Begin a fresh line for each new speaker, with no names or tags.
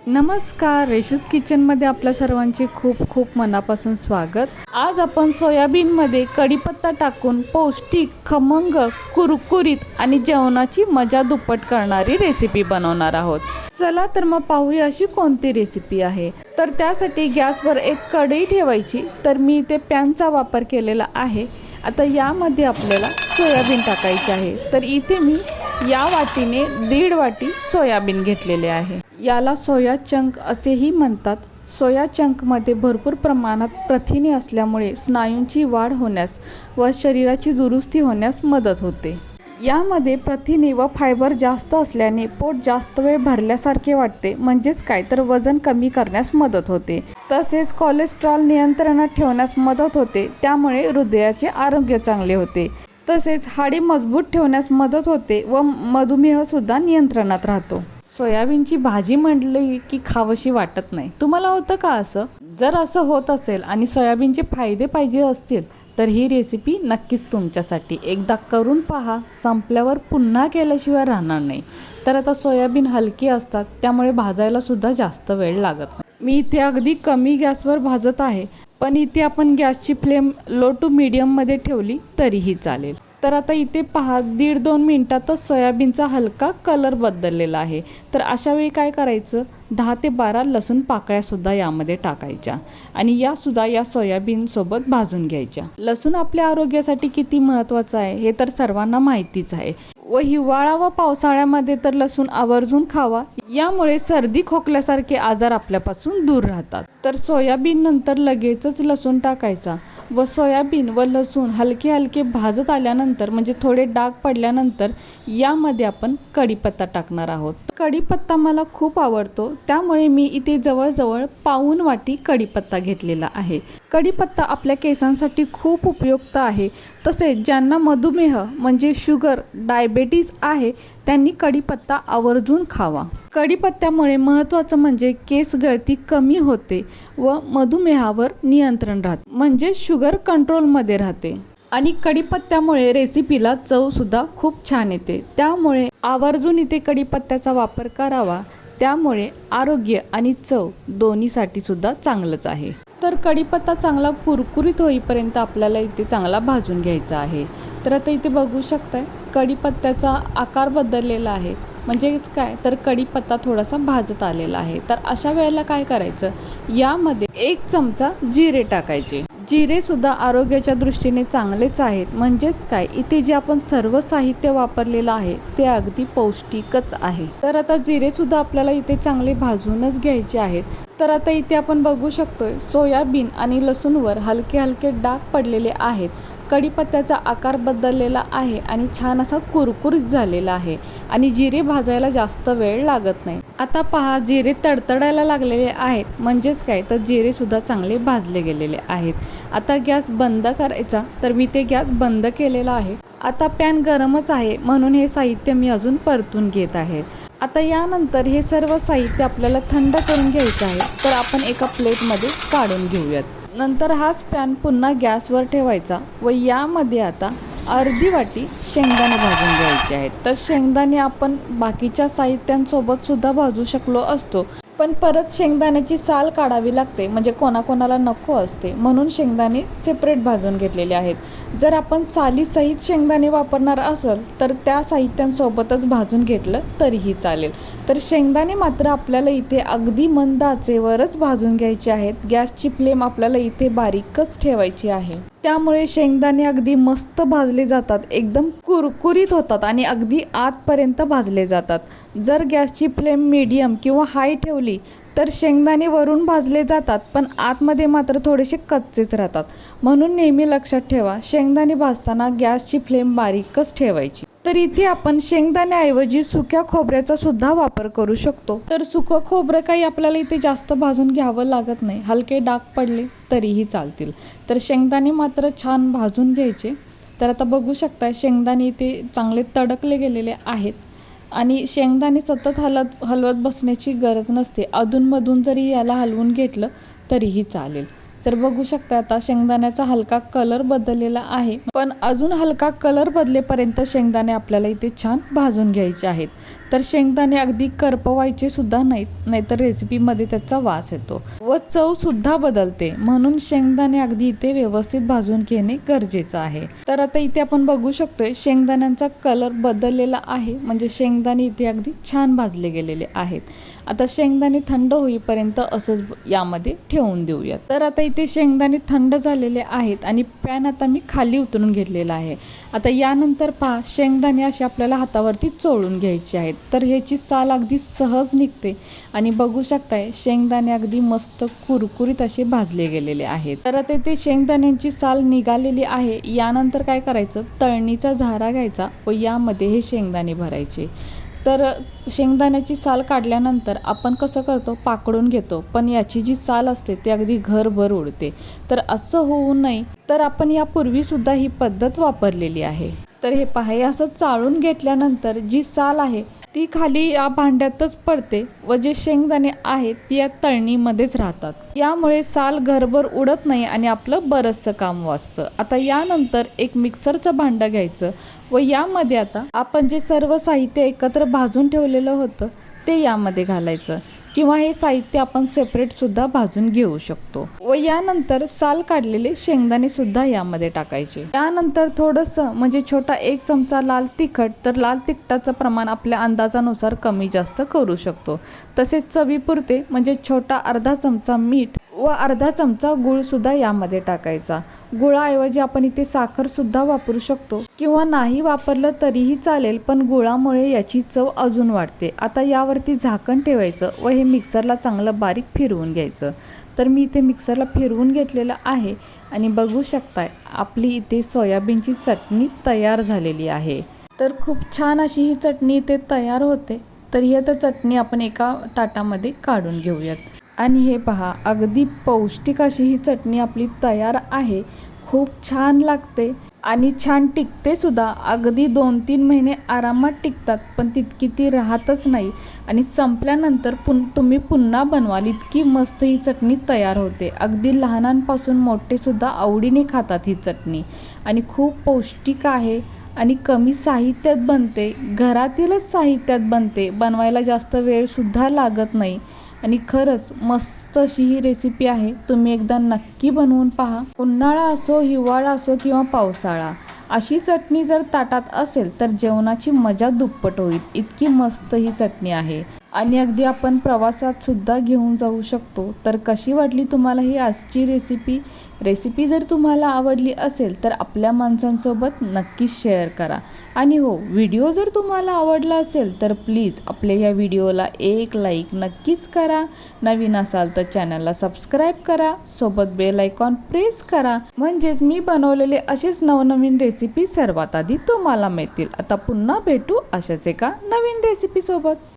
नमस्कार, रेशूज किचनमध्ये आपल्या सर्वांचे खूप खूप मनापासून स्वागत। आज आपण सोयाबीनमध्ये कढीपत्ता टाकून पौष्टिक, खमंग, कुरकुरीत आणि जेवणाची मजा दुप्पट करणारी रेसिपी बनवणार आहोत। चला तर मग पाहूया अशी कोणती रेसिपी आहे। तर त्यासाठी गॅसवर एक कढई ठेवायची। तर मी इथे पॅनचा वापर केलेला आहे। आता यामध्ये आपल्याला सोयाबीन टाकायचे आहे। तर इथे मी या वाटीने 1.5 वाटी सोयाबीन घेतलेले आहे। याला सोया चंक असेही म्हणतात। सोया चंकमध्ये भरपूर प्रमाणात प्रथिने असल्यामुळे स्नायूंची वाढ होण्यास व शरीराची दुरुस्ती होण्यास मदत होते। यामध्ये प्रथिने व फायबर जास्त असल्याने पोट जास्त वेळ भरल्यासारखे वाटते, म्हणजेच काय तर वजन कमी करण्यास मदत होते। तसेच कोलेस्ट्रॉल नियंत्रणात ठेवण्यास मदत होते, त्यामुळे हृदयाचे आरोग्य चांगले होते। तसेच हाडे मजबूत ठेवण्यास मदत होते व मधुमेह सुद्धा नियंत्रणात राहतो। सोयाबीनची भाजी म्हटली की खावशी वाटत नाही, तुम्हाला होतं का असं? जर असं होत असेल आणि सोयाबीनचे फायदे पाहिजे असतील तर ही रेसिपी नक्कीच तुमच्यासाठी। एकदा करून पहा, संपल्यावर पुन्हा केल्याशिवाय राहणार नाही। तर आता सोयाबीन हलकी असतात, त्यामुळे भाजायला सुद्धा जास्त वेळ लागत नाही। मी इथे अगदी कमी गॅसवर भाजत आहे, पण इथे आपण गॅसची फ्लेम लो टू मीडियममध्ये ठेवली तरीही चालेल। तर आता इथे पहा, 1.5-2 मिनिटातच सोयाबीनचा हलका कलर बदललेला आहे। तर अशा वेळी काय करायचं, 10 ते 12 लसूण पाकळ्यासुद्धा यामध्ये टाकायच्या आणि यासुद्धा या सोयाबीनसोबत भाजून घ्यायच्या। लसूण आपल्या आरोग्यासाठी किती महत्त्वाचं आहे हे तर सर्वांना माहितीच आहे व हिवाळा व पावसाळ्यामध्ये तर लसूण आवर्जून खावा, यामुळे सर्दी खोकल्यासारखे आजार आपल्यापासून दूर राहतात। तर सोयाबीन नंतर लगेचच लसूण टाकायचा व सोयाबीन व लसूण हलके हलके भाजत आल्यानंतर, म्हणजे थोडे डाग पडल्यानंतर यामध्ये आपण कढीपत्ता टाकणार आहोत। कढीपत्ता मला खूप आवडतो, त्यामुळे मी इथे जवळजवळ पाऊण वाटी कढीपत्ता घेतलेला आहे। कढीपत्ता आपल्या केसांसाठी खूप उपयुक्त आहे। तसेच ज्यांना मधुमेह म्हणजे शुगर, डायबेटीज आहे त्यांनी कढीपत्ता आवर्जून खावा। कढीपत्त्यामुळे महत्त्वाचं म्हणजे केस गळती कमी होते व मधुमेहावर नियंत्रण राहते, म्हणजे शुगर कंट्रोलमध्ये राहते। आणि कढीपत्त्यामुळे रेसिपीला चवसुद्धा खूप छान येते, त्यामुळे आवर्जून इथे कढीपत्त्याचा वापर करावा। त्यामुळे आरोग्य आणि चव दोन्हीसाठी सुद्धा चांगलंच आहे। तर कढीपत्ता चांगला कुरकुरीत होईपर्यंत आपल्याला इथे चांगला भाजून घ्यायचा आहे। तर आता इथे बघू शकताय, कढीपत्त्याचा आकार बदललेला आहे, म्हणजेच काय तर कढीपत्ता थोडासा भाजत आलेला आहे। तर अशा वेळेला काय करायचं, यामध्ये 1 चमचा जिरे टाकायचे। जिरे सुद्धा आरोग्याच्या दृष्टीने चांगलेच आहेत, म्हणजेच काय इथे जे आपण सर्व साहित्य वापरलेलं आहे ते अगदी पौष्टिकच आहे। तर आता जिरे सुद्धा आपल्याला इथे चांगले भाजूनच घ्यायचे आहेत। तर आता इथे आपण बघू शकतोय, सोयाबीन आणि लसूणवर हलके हलके डाग पडलेले आहेत। कढीपत्त्याचा आकार बदललेला आहे आणि छान असा कुरकुरीत झालेला आहे आणि जिरे भाजायला जास्त वेळ लागत नाही। आता पहा, जिरे तडतडायला लागलेले आहेत, म्हणजेच काय तर जिरे सुद्धा चांगले भाजले गेलेले आहेत। आता गॅस बंद करायचा, तर मी ते गॅस बंद केलेला आहे। आता पॅन गरमच आहे, म्हणून हे साहित्य मी अजून परतून घेत आहे। आता यानंतर हे सर्व साहित्य आपल्याला थंड करून घ्यायचं आहे। तर आपण एका प्लेटमध्ये काढून घेऊयात। नंतर हाच पॅन पुन्हा गॅसवर ठेवायचा व यामध्ये आता अर्धी वाटी शेंगदाणे भाजून घ्यायचे आहेत। तर शेंगदाणे आपण बाकीच्या साहित्यांसोबत सुद्धा भाजू शकलो असतो, पण परत शेंगदाण्याची साल काढावी लागते, म्हणजे कोणाकोणाला नको असते, म्हणून शेंगदाणे सेपरेट भाजून घेतलेले आहेत। जर आपण सालीसहित शेंगदाणे वापरणार असेल तर त्या साहित्यांसोबतच भाजून घेतलं तरीही चालेल। तर शेंगदाणे मात्र आपल्याला इथे अगदी मंद आचेवरच भाजून घ्यायचे आहेत। गॅसची फ्लेम आपल्याला इथे बारीकच ठेवायची आहे, त्यामुळे शेंगदाणे अगदी मस्त भाजले जातात, एकदम कुरकुरीत होतात आणि अगदी आतपर्यंत भाजले जातात। जर गॅसची फ्लेम मीडियम किंवा हाय ठेवली तर शेंगदाणे वरून भाजले जातात, पण आतमध्ये मात्र थोडेसे कच्चेच राहतात। म्हणून नेहमी लक्षात ठेवा, शेंगदाणे भाजताना गॅसची फ्लेम बारीकच ठेवायची। तर इथे आपण शेंगदाण्याऐवजी सुक्या खोबऱ्याचा सुद्धा वापर करू शकतो। तर सुकं खोबरं काही आपल्याला इथे जास्त भाजून घ्यावं लागत नाही, हलके डाग पडले तरीही चालतील। तर शेंगदाणे मात्र छान भाजून घ्यायचे। तर आता बघू शकता, शेंगदाणे इथे चांगले तडकले गेलेले आहेत आणि शेंगदाणे सतत हलवत बसण्याची गरज नसते, अधूनमधून जरी याला हलवून घेतलं तरीही चालेल। तर बघू शकता, आता शेंगदाण्याचा हलका कलर बदललेला आहे, पण अजून हलका कलर बदलेपर्यंत शेंगदाणे आपल्याला इथे छान भाजून घ्यायचे आहेत। तर शेंगदाणे अगदी करपवायचे सुद्धा नाहीत, नाहीतर रेसिपीमध्ये त्याचा वास येतो व चव सुद्धा बदलते. म्हणून शेंगदाणे अगदी इथे व्यवस्थित भाजून घेणे गरजेचं आहे. तर आता इथे आपण बघू शकतोय शेंगदाण्यांचा कलर बदललेला आहे, म्हणजे शेंगदाणे इथे अगदी छान भाजले गेलेले आहेत. आता शेंगदाणे थंड होईपर्यंत असंच यामध्ये ठेवून देऊयात. तर आता इथे शेंगदाणे थंड झालेले आहेत आणि पॅन आता मी खाली उतरून घेतलेला आहे. आता यानंतर पहा, शेंगदाणे असे आपल्याला हातावरती चोळून घ्यायचे आहेत. तर ह्याची साल अगदी सहज निघते आणि बघू शकताय शेंगदाणे अगदी मस्त कुरकुरीत असे भाजले गेलेले आहेत. तर आता इथे शेंगदाण्यांची साल निघालेली आहे. यानंतर काय करायचं, तळणीचा झारा घ्यायचा व यामध्ये हे शेंगदाणे भरायचे. तर शेंगदाण्याची साल काढल्यानंतर आपण कसं करतो, पाकडून घेतो, पण याची जी साल असते ती अगदी घरभर उडते. तर असं होऊ नये तर आपण यापूर्वीसुद्धा ही पद्धत वापरलेली आहे. तर हे पहा, असं चाळून घेतल्यानंतर जी साल आहे ती खाली या भांड्यातच पडते व जे शेंगदाणे आहेत ती या तळणीमध्येच राहतात. यामुळे साल घरभर उडत नाही आणि आपलं बरंचसं काम वाचतं. आता यानंतर एक मिक्सरचं भांडं घ्यायचं व यामध्ये आता आपण जे सर्व साहित्य एकत्र भाजून ठेवलेलं होतं ते यामध्ये घालायचं, किंवा हे साहित्य आपण सेपरेट सुद्धा भाजून घेऊ शकतो. व यानंतर साल काढलेले शेंगदाणे सुद्धा यामध्ये टाकायचे. यानंतर थोडंसं म्हणजे छोटा 1 चमचा लाल तिखट, तर लाल तिखटाचं प्रमाण आपल्या अंदाजानुसार कमी जास्त करू शकतो. तसेच चवीपुरते म्हणजे छोटा अर्धा चमचा मीठ व अर्धा चमचा गूळ सुद्धा यामध्ये टाकायचा. गुळाऐवजी आपण इथे साखर सुद्धा वापरू शकतो किंवा नाही वापरलं तरीही चालेल, पण गुळामुळे याची चव अजून वाढते. आता यावरती झाकण ठेवायचं व हे मिक्सरला चांगलं बारीक फिरवून घ्यायचं. तर मी इथे मिक्सरला फिरवून घेतलेलं आहे आणि बघू शकताय आपली इथे सोयाबीनची चटणी तयार झालेली आहे. तर खूप छान अशी ही चटणी इथे तयार होते. तर ही आता चटणी आपण एका ताटामध्ये काढून घेऊयात. आणि हे पहा, अगदी पौष्टिक अशी ही चटणी आपली तयार आहे. खूप छान लागते आणि छान टिकते सुद्धा. अगदी 2-3 महिने आरामात टिकतात, पण तितकी ती राहतच नाही आणि संपल्यानंतर तुम्ही पुन्हा बनवाल इतकी मस्त ही चटणी तयार होते. अगदी लहानांपासून मोठेसुद्धा आवडीने खातात ही चटणी आणि खूप पौष्टिक आहे आणि कमी साहित्यात बनते, घरातीलच साहित्यात बनते, बनवायला जास्त वेळसुद्धा लागत नाही आणि खरंच मस्त अशी ही रेसिपी आहे. तुम्ही एकदा नक्की बनवून पहा. उन्हाळा असो, हिवाळा असो किंवा पावसाळा, अशी चटणी जर ताटात असेल तर जेवणाची मजा दुप्पट होईल. इतकी मस्त ही चटणी आहे आणि अगदी आपण प्रवासात सुद्धा घेऊन जाऊ शकतो. तर कशी वाटली तुम्हाला ही आजची रेसिपी जर तुम्हाला आवडली असेल तर आपल्या माणसांसोबत नक्कीच शेअर करा. आणि हो, व्हिडिओ जर तुम्हाला आवडला असेल तर प्लीज आपल्या या व्हिडिओला एक लाईक नक्कीच करा. नवीन असाल तर चॅनलला सबस्क्राईब करा, सोबत बेल आयकॉन प्रेस करा, म्हणजेच मी बनवलेले असेच नवनवीन रेसिपी सर्वात आधी तुम्हाला मिळतील. आता पुन्हा भेटू अशाच एका नवीन रेसिपी सोबत.